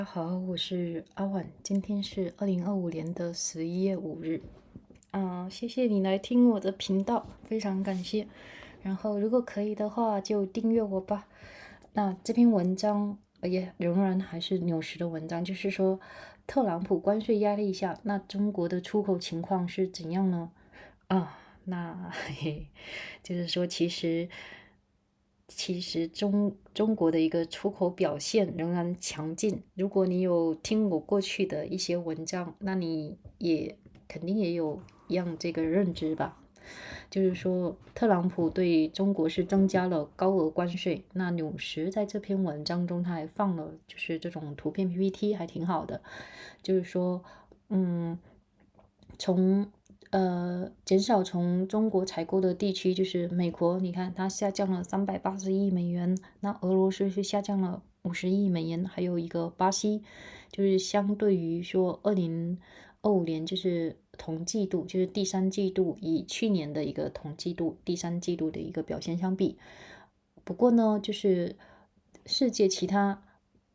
大家好，我是阿婉，今天是2025年的11月5日。谢谢你来听我的频道，非常感谢。然后如果可以的话，就订阅我吧。那这篇文章也仍然还是纽时的文章，就是说特朗普关税压力下，那中国的出口情况是怎样呢？就是说其实中国的一个出口表现仍然强劲。如果你有听我过去的一些文章，那你也肯定也有一样这个认知吧。就是说，特朗普对中国是增加了高额关税。那纽时在这篇文章中，他还放了就是这种图片 PPT，还挺好的。就是说，从减少从中国采购的地区，就是美国，你看它下降了380亿美元，那俄罗斯是下降了50亿美元，还有一个巴西，就是相对于说2025年就是同季度，就是第三季度以去年的一个同季度第三季度的一个表现相比。不过呢，就是世界其他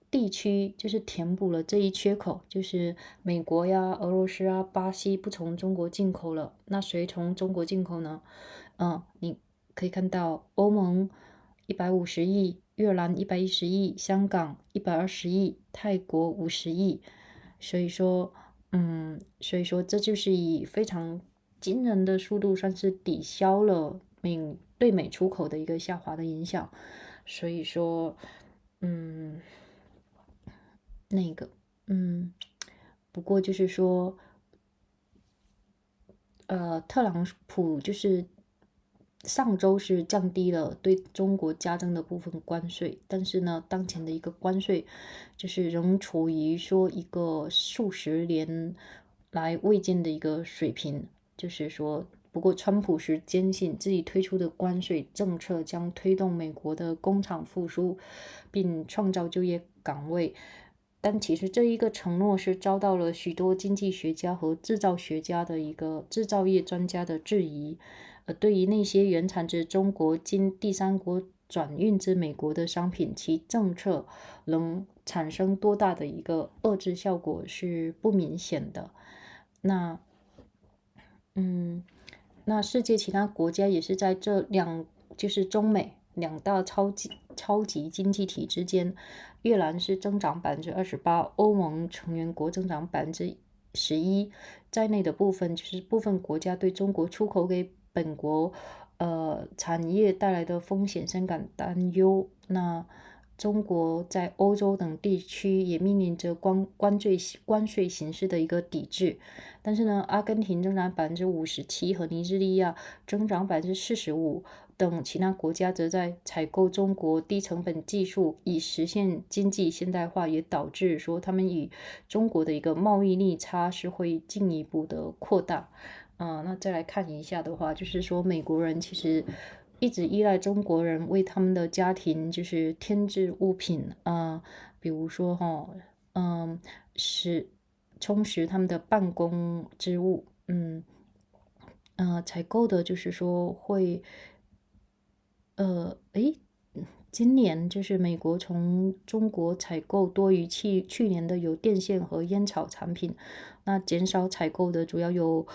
地区就是填补了这一缺口，就是美国呀、俄罗斯啊、巴西不从中国进口了，那谁从中国进口呢？你可以看到欧盟150亿，越南110亿，香港120亿，泰国50亿，所以说这就是以非常惊人的速度，算是抵消了对美出口的一个下滑的影响。所以说，嗯，那个，不过就是说，特朗普就是上周是降低了对中国加征的部分关税，但是呢，当前的一个关税就是仍处于说一个数十年来未见的一个水平，就是说。不过，川普是坚信自己推出的关税政策将推动美国的工厂复苏，并创造就业岗位。但其实这一个承诺是遭到了许多经济学家和制造学家的一个制造业专家的质疑。对于那些原产自中国经第三国转运至美国的商品，其政策能产生多大的一个遏制效果是不明显的。那，那世界其他国家也是在就是中美两大超级经济体之间，越南是增长28%，欧盟成员国增长11%在内的部分，就是部分国家对中国出口给本国产业带来的风险深感担忧。那中国在欧洲等地区也面临着关税形式的一个抵制。但是呢，阿根廷增长57%和尼日利亚增长45%等其他国家则在采购中国低成本技术，以实现经济现代化，也导致说他们与中国的一个贸易逆差是会进一步的扩大。那再来看一下的话，就是说美国人其实一直依赖中国人为他们的家庭就是添置物品，比如说充实他们的办公之物，采购的就是说会，今年就是美国从中国采购多于去年的有电线和烟草产品，那减少采购的主要有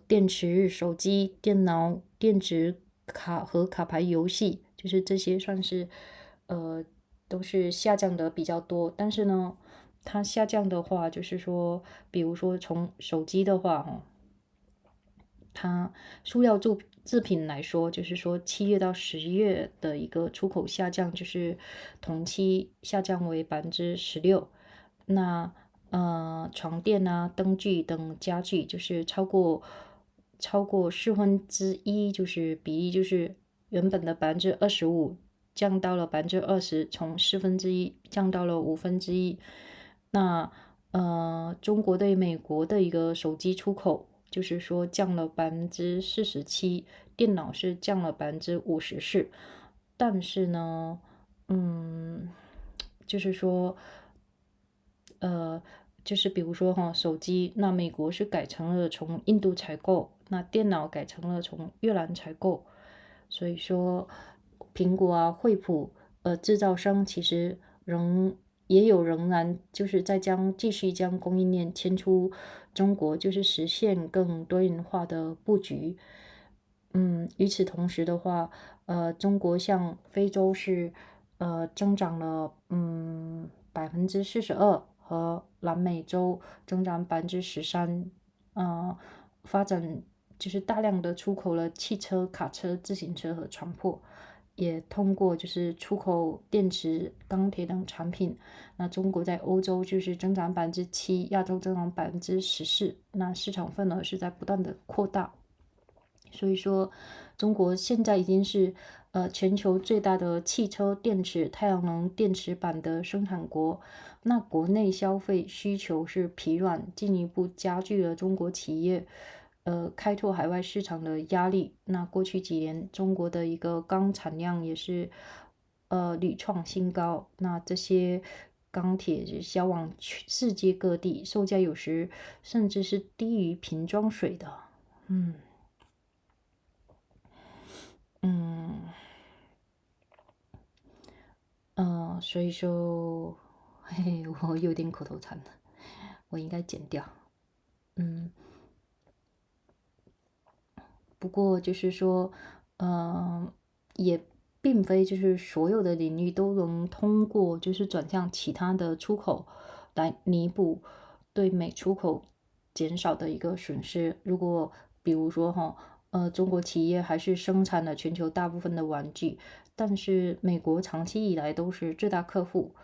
电池、手机、电脑、电子卡和卡牌游戏，就是这些算是都是下降的比较多。但是呢，它下降的话，就是说，比如说从手机的话，它塑料制品来说，就是说7月到10月的一个出口下降，就是同期下降为16%。那床垫啊、灯具等家具，就是超过1/4，就是比例就是原本的25%降到了20%，从1/4降到了1/5。那中国对美国的一个手机出口，就是说降了47%，电脑是降了54%。但是呢，就是说，就是比如说手机，那美国是改成了从印度采购，那电脑改成了从越南采购。所以说，苹果啊、惠普制造商其实也有仍然就是继续将供应链迁出中国，就是实现更多元化的布局。与此同时的话，中国向非洲是增长了42%，和南美洲增长13%，发展就是大量的出口了汽车、卡车、自行车和船舶，也通过就是出口电池、钢铁等产品。那中国在欧洲就是增长7%，亚洲增长14%，那市场份额是在不断的扩大。所以说，中国现在已经是全球最大的汽车电池、太阳能电池板的生产国。那国内消费需求是疲软，进一步加剧了中国企业开拓海外市场的压力。那过去几年，中国的一个钢产量也是屡创新高。那这些钢铁是销往世界各地，售价有时甚至是低于瓶装水的。所以说，嘿嘿，我有点口头禅了，我应该剪掉。不过就是说，也并非就是所有的领域都能通过就是转向其他的出口来弥补对美出口减少的一个损失。如果比如说中国企业还是生产了全球大部分的玩具，但是美国长期以来都是最大客户。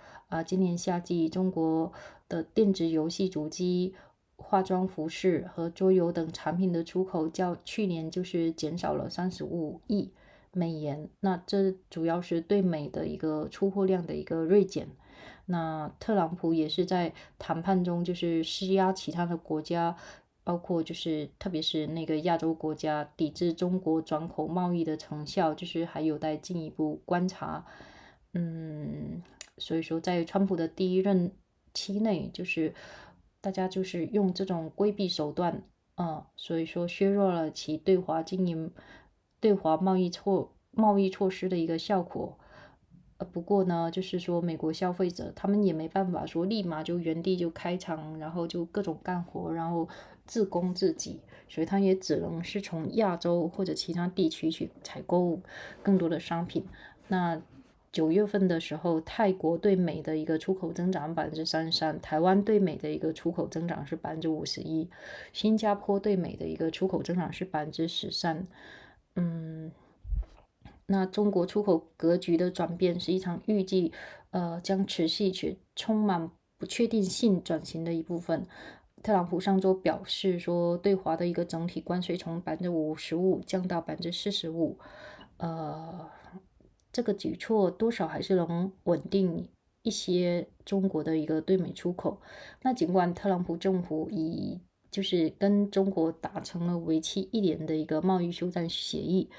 今年夏季，中国的电子游戏主机、化妆服饰和桌游等产品的出口较去年就是减少了35亿美元。那这主要是对美的一个出货量的一个锐减。那特朗普也是在谈判中就是施压其他的国家，包括就是特别是那个亚洲国家，抵制中国转口贸易的成效，就是还有待进一步观察。所以说在川普的第一任期内，就是大家就是用这种规避手段，所以说削弱了其对华贸易措施的一个效果。不过呢，就是说美国消费者他们也没办法说立马就原地就开厂，然后就各种干活，然后自供自给，所以他也只能是从亚洲或者其他地区去采购更多的商品。那9月份的时候，泰国对美的一个出口增长33%，台湾对美的一个出口增长是51%，新加坡对美的一个出口增长是13%。那中国出口格局的转变是一场预计将持续且充满不确定性转型的一部分。特朗普上周表示说，对华的一个整体关税从55%降到45%，这个举措多少还是能稳定一些中国的一个对美出口。那尽管特朗普政府就是跟中国达成了为期1年的一个贸易休战协议，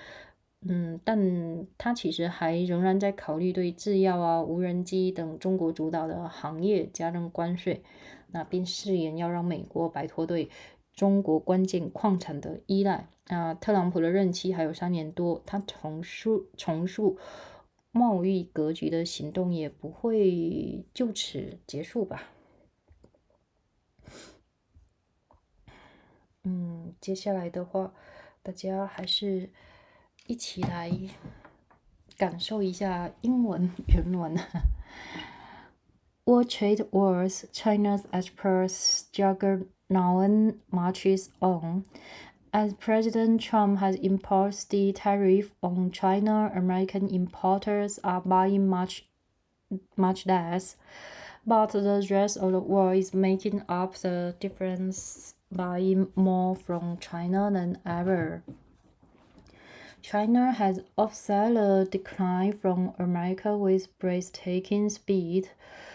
但他其实还仍然在考虑对制药无人机等中国主导的行业加征关税，那并誓言要让美国摆脱对中国关键矿产的依赖。特朗普的任期还有3年多，他重塑贸易格局的行动也不会就此结束吧。接下来的话，大家还是一起来感受一下英文原文。World trade wars, China's export juggernaut marches on. As President Trump has imposed the tariff on China, American importers are buying much less, but the rest of the world is making up the difference, buying more from China than ever. China has offset the decline from America with breathtaking speed.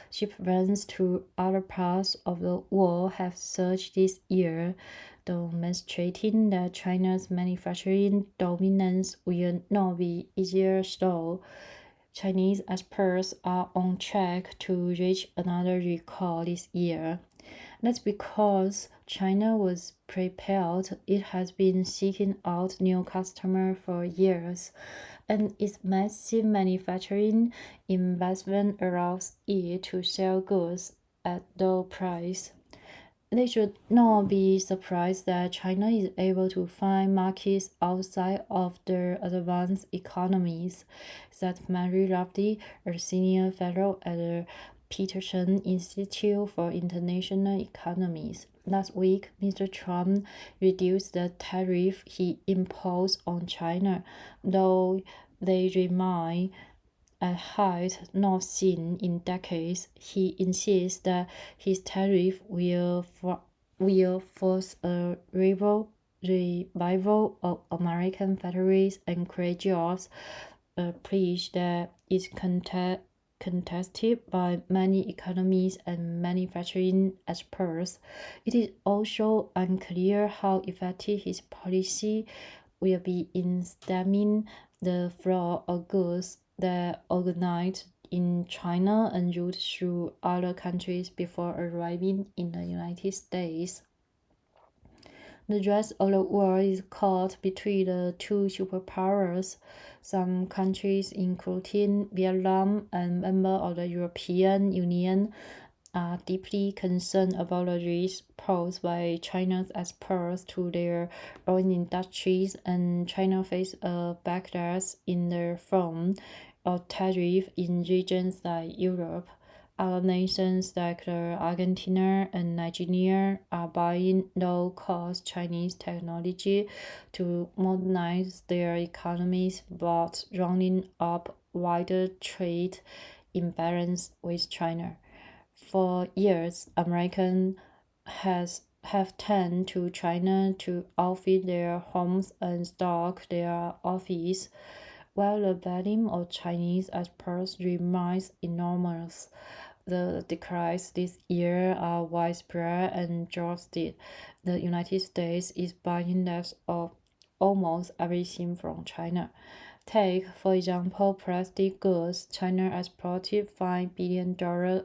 Shipments to other parts of the world have surged this year, demonstrating that China's manufacturing dominance will not be easier so. Chinese exports are on track to reach another record this year. That's because China was prepared. It has been seeking out new customers for years, and its massive manufacturing investment allows it to sell goods at low price. They should not be surprised that China is able to find markets outside of their advanced economies, said Mary Loveday, a senior fellow at the Peterson Institute for International Economies. Last week, Mr. Trump reduced the tariff he imposed on China, though they remain at height not seen in decades. He insists that his tariff will force a revival of American factories and create jobs, a pledge that is contested by many economists and manufacturing experts. It is also unclear how effective his policy will be in stemming the flow of goods that originate in China and route through other countries before arriving in the United States. The rest of the world is caught between the two superpowers. Some countries, including Vietnam and members of the European Union, are deeply concerned about the risk posed by China's exports to their own industries, and China faces a backlash in the form of tariffs in regions like Europe. Other nations like Argentina and Nigeria are buying low-cost Chinese technology to modernize their economies, but running up wider trade imbalance with China. For years, Americans have turned to China to outfit their homes and stock their offices, while the volume of Chinese exports remains enormous. The declines this year are widespread and drastic. The United States is buying less of almost everything from China. Take, for example, plastic goods. China exported $5 billion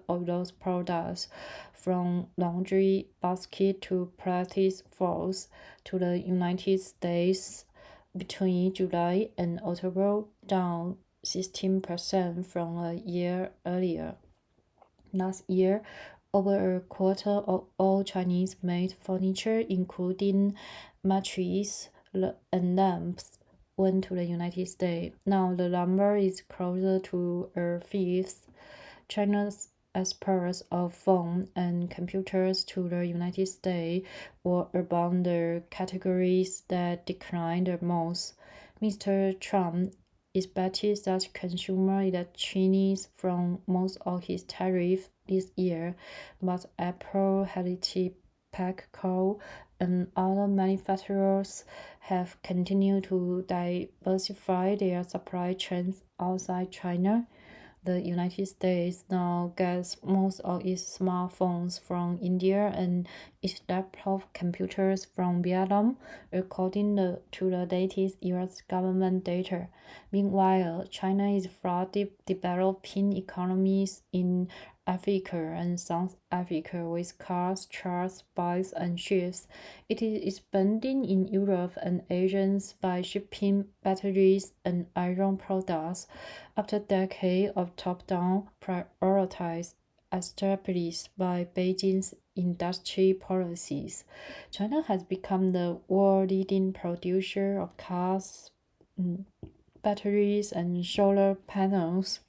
of those products, from laundry baskets to plastic forks, to the United States between July and October, down 16% from a year earlier. Last year, over a quarter of all Chinese-made furniture, including mattresses and lamps, went to the United States. Now the number is closer to a fifth. China's exports of phones and computers to the United States were among the categories that declined the most. Mr. Trump expected such consumer electronics from most of his tariffs this year, but Apple, Hewlett Packard, and other manufacturers have continued to diversify their supply chains outside China. The United States now gets most of its smartphones from India and its laptop computers from Vietnam, according to the latest US government data. Meanwhile, China is flooding developing economies in Africa and South Africa with cars, trucks, bikes, and ships. It is expanding in Europe and Asia by shipping batteries and iron products. After decades of top-down priorities established by Beijing's industry policies, China has become the world leading producer of cars, batteries, and solar panels.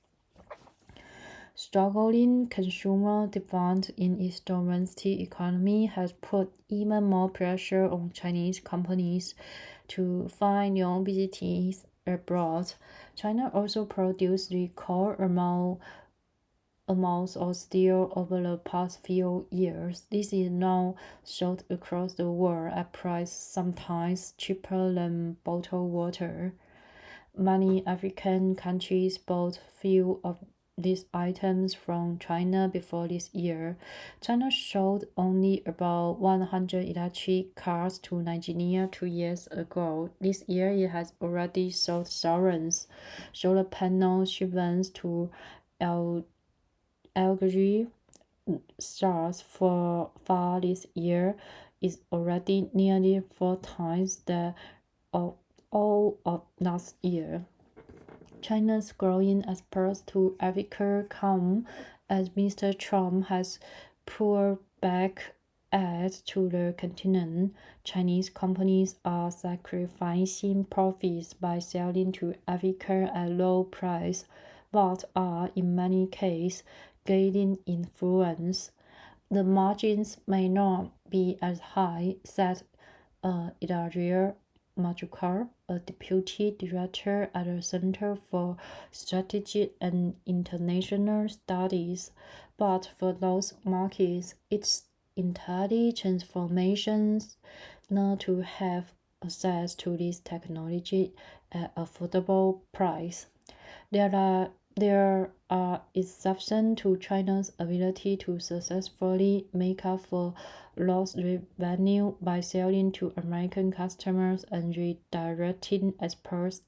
Struggling consumer demand in its domestic economy has put even more pressure on Chinese companies to find new businesses abroad. China also produced record amounts of steel over the past few years. This is now sold across the world at prices sometimes cheaper than bottled water. Many African countries bought few of these items from China before this year. China sold only about 100 electric cars to Nigeria 2 years ago. This year, it has already sold thousands. Solar panel shipments to Algeria stars for far this year is already nearly 4 times that of all of last year. China's growing exports to Africa come as Mr. Trump has pulled back aid to the continent. Chinese companies are sacrificing profits by selling to Africa at low price, but are in many cases gaining influence. The margins may not be as high, said Ilaria Majukar, a deputy director at the Center for Strategic and International Studies, but for those markets, it's entirely transformations not to have access to this technology at affordable price. There are exceptions to China's ability to successfully make up for lost revenue by selling to American customers and redirecting exports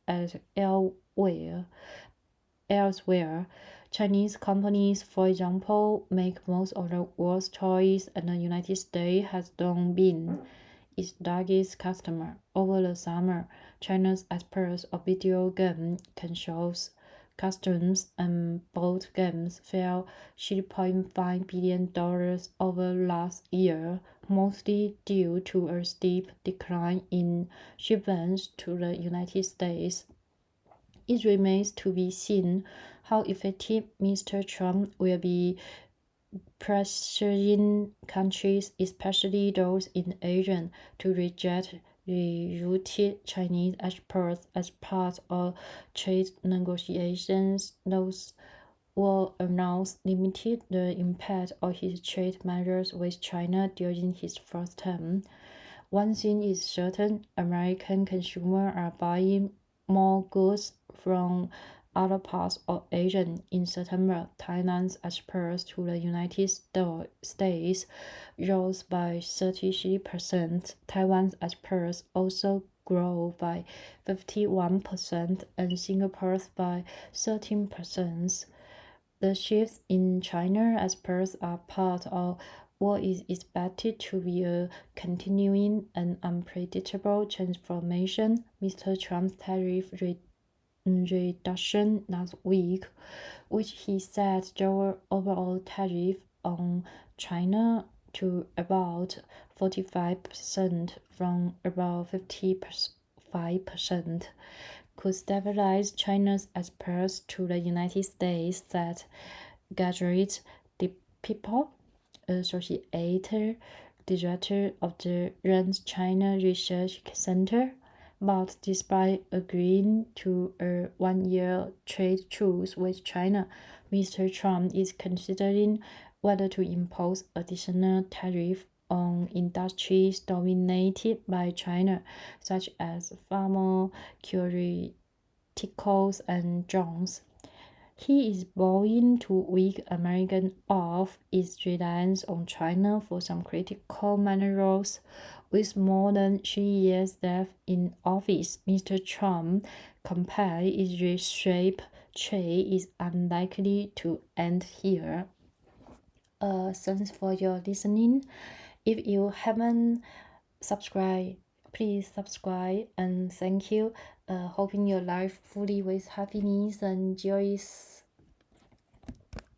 elsewhere. Chinese companies, for example, make most of the world's toys, and the United States has long been its largest customer. Over the summer, China's exports of video game consoles, costumes, and board games fell $3.5 billion over last year, mostly due to a steep decline in shipments to the United States. It remains to be seen how effective Mr. Trump will be pressuring countries, especially those in Asia, to reject rerouted Chinese exports as part of trade negotiations. Those were announced limited the impact of his trade measures with China during his first term. One thing is certain: American consumers are buying more goods from other parts of Asia. In September, Thailand's exports to the United States rose by 33%. Taiwan's exports also grew by 51% and Singapore's by 13%. The shifts in China exports are part of what is expected to be a continuing and unpredictable transformation. Mr. Trump's tariff reduction last week, which he said lowered overall tariff on China to about 45% from about 55%, could stabilize China's exports to the United States, said Garrett DePipo, Associate Director of the RAND China Research Center. But despite agreeing to a one-year trade truce with China, Mr. Trump is considering whether to impose additional tariffs on industries dominated by China, such as pharmaceuticals and drones. He is vowing to weak American off its reliance on China for some critical minerals. With more than 3 years left in office, Mr. Trump's campaign is reshape trade is unlikely to end here. Thanks for your listening. If you haven't subscribed, please subscribe, and thank you. Hoping your life fully with happiness and joys.